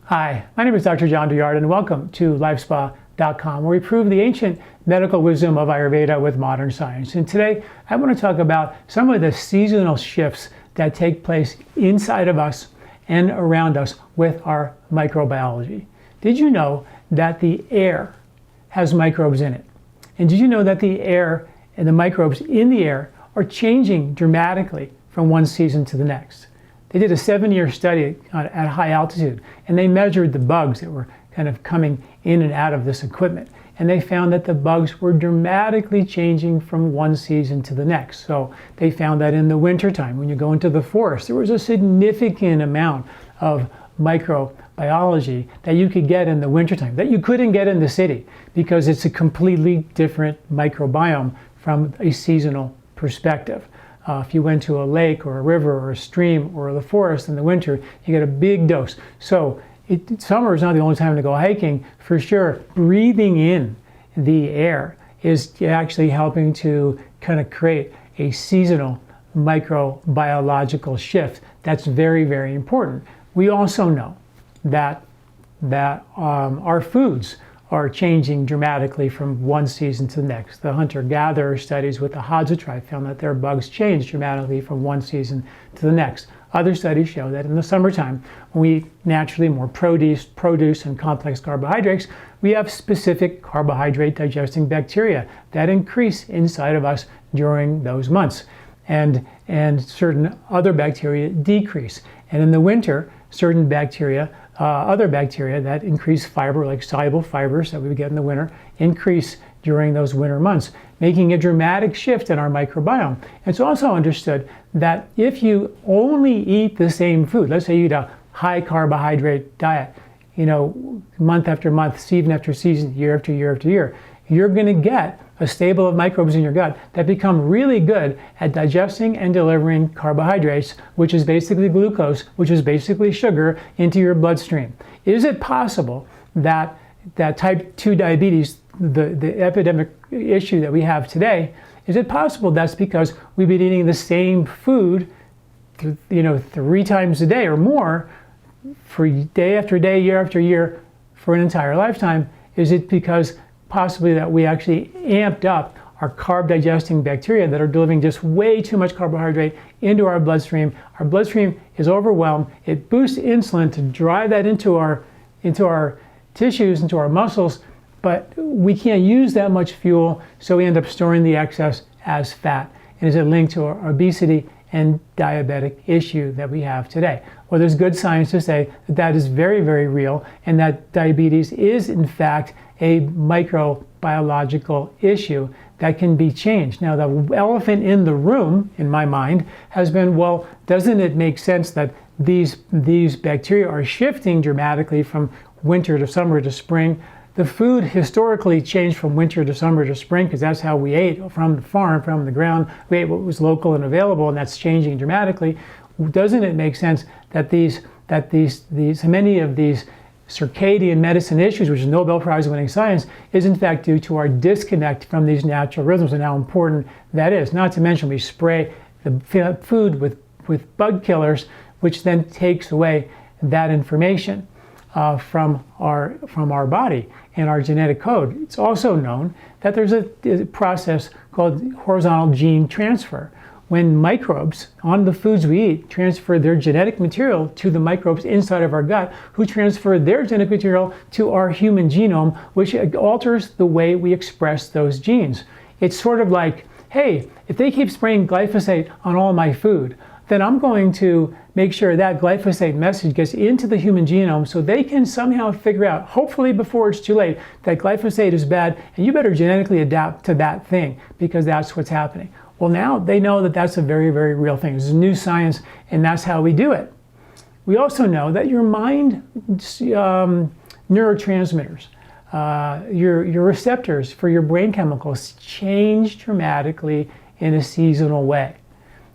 Hi, my name is Dr. John Douillard, and welcome to LifeSpa.com, where we prove the ancient medical wisdom of Ayurveda with modern science. And today, I want to talk about some of the seasonal shifts that take place inside of us and around us with our microbiology. Did you know that the air has microbes in it? And did you know that the air and the microbes in the air are changing dramatically from one season to the next? They did a 7-year study at high altitude, and they measured the bugs that were kind of coming in and out of this equipment. And they found that the bugs were dramatically changing from one season to the next. So they found that in the wintertime, when you go into the forest, there was a significant amount of microbiology that you could get in the wintertime that you couldn't get in the city, because it's a completely different microbiome from a seasonal perspective. If you went to a lake or a river or a stream or the forest in the winter, you get a big dose. So summer is not the only time to go hiking. For sure, breathing in the air is actually helping to kind of create a seasonal microbiological shift that's very, very important. We also know that our foods are changing dramatically from one season to the next. The hunter-gatherer studies with the Hadza tribe found that their bugs change dramatically from one season to the next. Other studies show that in the summertime, when we eat naturally more produce and complex carbohydrates, we have specific carbohydrate digesting bacteria that increase inside of us during those months. And certain other bacteria decrease. And in the winter, certain bacteria, other bacteria that increase fiber, like soluble fibers that we would get in the winter, increase during those winter months, making a dramatic shift in our microbiome. It's also understood that if you only eat the same food, let's say you eat a high carbohydrate diet, month after month, season after season, year after year after year, you're going to get a stable of microbes in your gut that become really good at digesting and delivering carbohydrates, which is basically glucose, which is basically sugar, into your bloodstream. Is it possible that type 2 diabetes, the epidemic issue that we have today, is it possible that's because we've been eating the same food 3 times a day or more for day after day, year after year, for an entire lifetime? Is it because possibly that we actually amped up our carb digesting bacteria that are delivering just way too much carbohydrate into our bloodstream? Our bloodstream is overwhelmed. It boosts insulin to drive that into our tissues, into our muscles, but we can't use that much fuel, so we end up storing the excess as fat. And is it linked to our obesity and diabetic issue that we have today? Well, there's good science to say that is very, very real, and that diabetes is in fact a microbiological issue that can be changed. Now, the elephant in the room, in my mind, has been, well, doesn't it make sense that these bacteria are shifting dramatically from winter to summer to spring? The food historically changed from winter to summer to spring because that's how we ate from the farm, from the ground. We ate what was local and available, and that's changing dramatically. Doesn't it make sense that many of these Circadian Medicine issues, which is Nobel Prize-winning science, is in fact due to our disconnect from these natural rhythms and how important that is? Not to mention we spray the food with bug killers, which then takes away that information from our body and our genetic code. It's also known that there's a process called horizontal gene transfer. When microbes on the foods we eat transfer their genetic material to the microbes inside of our gut, who transfer their genetic material to our human genome, which alters the way we express those genes. It's sort of like, hey, if they keep spraying glyphosate on all my food, then I'm going to make sure that glyphosate message gets into the human genome so they can somehow figure out, hopefully before it's too late, that glyphosate is bad and you better genetically adapt to that thing, because that's what's happening. Well, now they know that that's a very, very real thing. This is new science, and that's how we do it. We also know that your mind neurotransmitters, your receptors for your brain chemicals change dramatically in a seasonal way.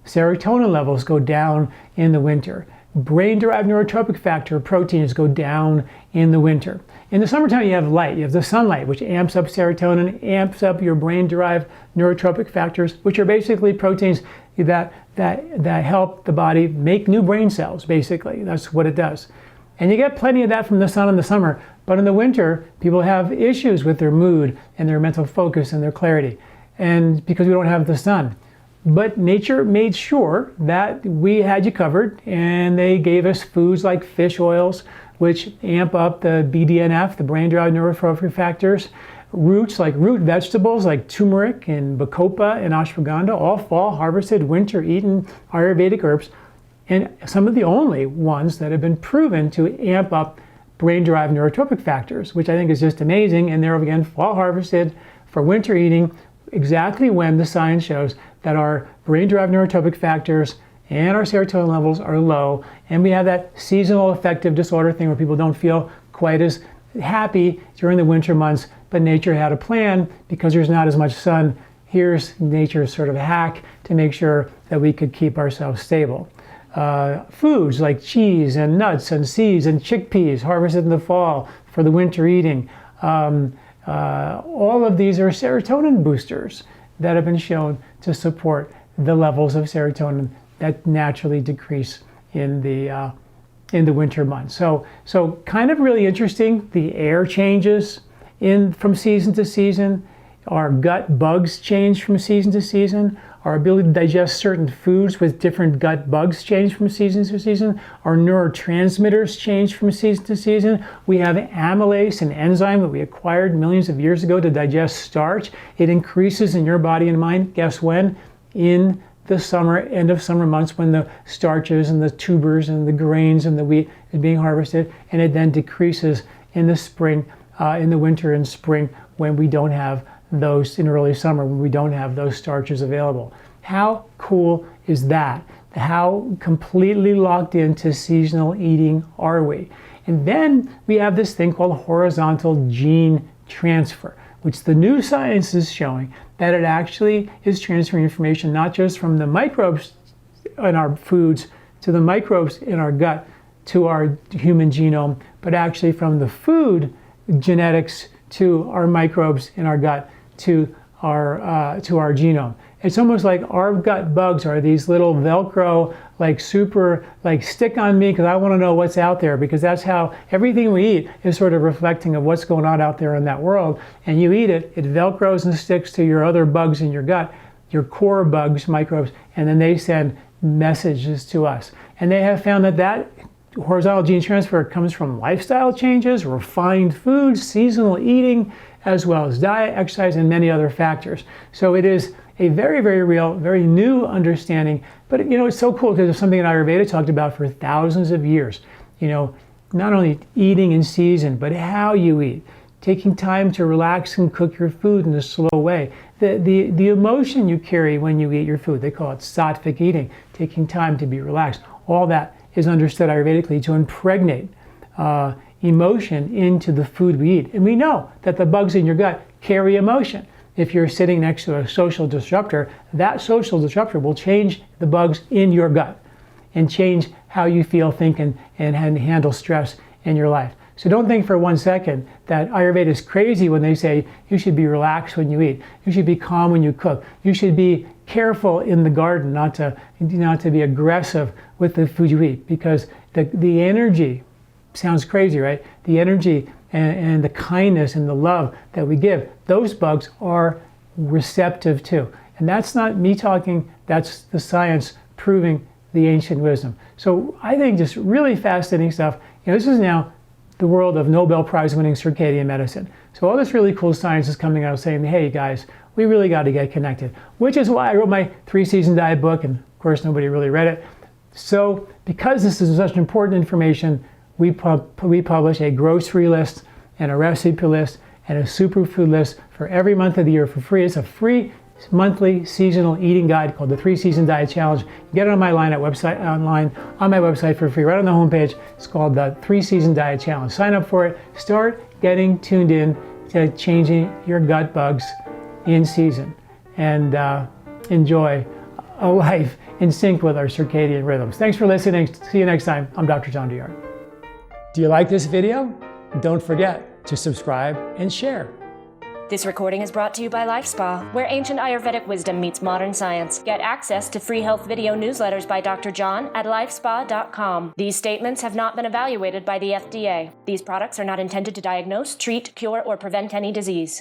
Serotonin levels go down in the winter. Brain-derived neurotropic factor proteins go down in the winter. In the summertime, you have light. You have the sunlight, which amps up serotonin, amps up your brain-derived neurotropic factors, which are basically proteins that help the body make new brain cells, basically. That's what it does. And you get plenty of that from the sun in the summer, but in the winter, people have issues with their mood and their mental focus and their clarity, and because we don't have the sun. But nature made sure that we had you covered, and they gave us foods like fish oils, which amp up the BDNF, the brain-derived neurotrophic factors. Roots like root vegetables like turmeric and bacopa and ashwagandha, all fall harvested, winter eaten Ayurvedic herbs, and some of the only ones that have been proven to amp up brain-derived neurotropic factors, which I think is just amazing. And they're again fall harvested for winter eating, exactly when the science shows that our brain-derived neurotropic factors and our serotonin levels are low, and we have that seasonal affective disorder thing where people don't feel quite as happy during the winter months, but nature had a plan because there's not as much sun. Here's nature's sort of hack to make sure that we could keep ourselves stable. Foods like cheese and nuts and seeds and chickpeas harvested in the fall for the winter eating. All of these are serotonin boosters that have been shown to support the levels of serotonin that naturally decrease in the winter months. So kind of really interesting. The air changes from season to season. Our gut bugs change from season to season. Our ability to digest certain foods with different gut bugs change from season to season. Our neurotransmitters change from season to season. We have amylase, an enzyme that we acquired millions of years ago to digest starch. It increases in your body and mind. Guess when? In the summer, end of summer months, when the starches and the tubers and the grains and the wheat is being harvested, and it then decreases in the spring, in the winter and spring, when we don't have those, in early summer, when we don't have those starches available. How cool is that? How completely locked into seasonal eating are we? And then we have this thing called horizontal gene transfer, which the new science is showing that it actually is transferring information not just from the microbes in our foods to the microbes in our gut to our human genome, but actually from the food genetics to our microbes in our gut to our genome. It's almost like our gut bugs are these little Velcro, like super, like stick on me because I want to know what's out there, because that's how everything we eat is sort of reflecting of what's going on out there in that world. And you eat it, it Velcros and sticks to your other bugs in your gut, your core bugs, microbes, and then they send messages to us. And they have found that horizontal gene transfer comes from lifestyle changes, refined foods, seasonal eating, as well as diet, exercise, and many other factors. So it is a very, very real, very new understanding. But it's so cool because it's something that Ayurveda talked about for thousands of years. Not only eating in season, but how you eat, taking time to relax and cook your food in a slow way. The emotion you carry when you eat your food, they call it sattvic eating, taking time to be relaxed. All that is understood Ayurvedically to impregnate emotion into the food we eat. And we know that the bugs in your gut carry emotion. If you're sitting next to a social disruptor, that social disruptor will change the bugs in your gut and change how you feel, think, and handle stress in your life. So don't think for 1 second that Ayurveda is crazy when they say you should be relaxed when you eat, you should be calm when you cook, you should be careful in the garden, not to be aggressive with the food you eat, because the energy, sounds crazy, right? The energy and the kindness and the love that we give, those bugs are receptive too. And that's not me talking, that's the science proving the ancient wisdom. So I think just really fascinating stuff. This is now the world of Nobel Prize-winning Circadian Medicine. So all this really cool science is coming out saying, hey guys, we really got to get connected, which is why I wrote my 3-season diet book, and of course nobody really read it. So because this is such important information, we publish a grocery list and a recipe list and a superfood list for every month of the year for free. It's a free monthly seasonal eating guide called the 3-Season Diet Challenge. You get it on my online on my website for free, right on the homepage. It's called the 3-Season Diet Challenge. Sign up for it. Start getting tuned in to changing your gut bugs in season, and enjoy a life in sync with our circadian rhythms. Thanks for listening. See you next time. I'm Dr. John Douillard. Do you like this video? Don't forget to subscribe and share. This recording is brought to you by LifeSpa, where ancient Ayurvedic wisdom meets modern science. Get access to free health video newsletters by Dr. John at lifespa.com. These statements have not been evaluated by the FDA. These products are not intended to diagnose, treat, cure, or prevent any disease.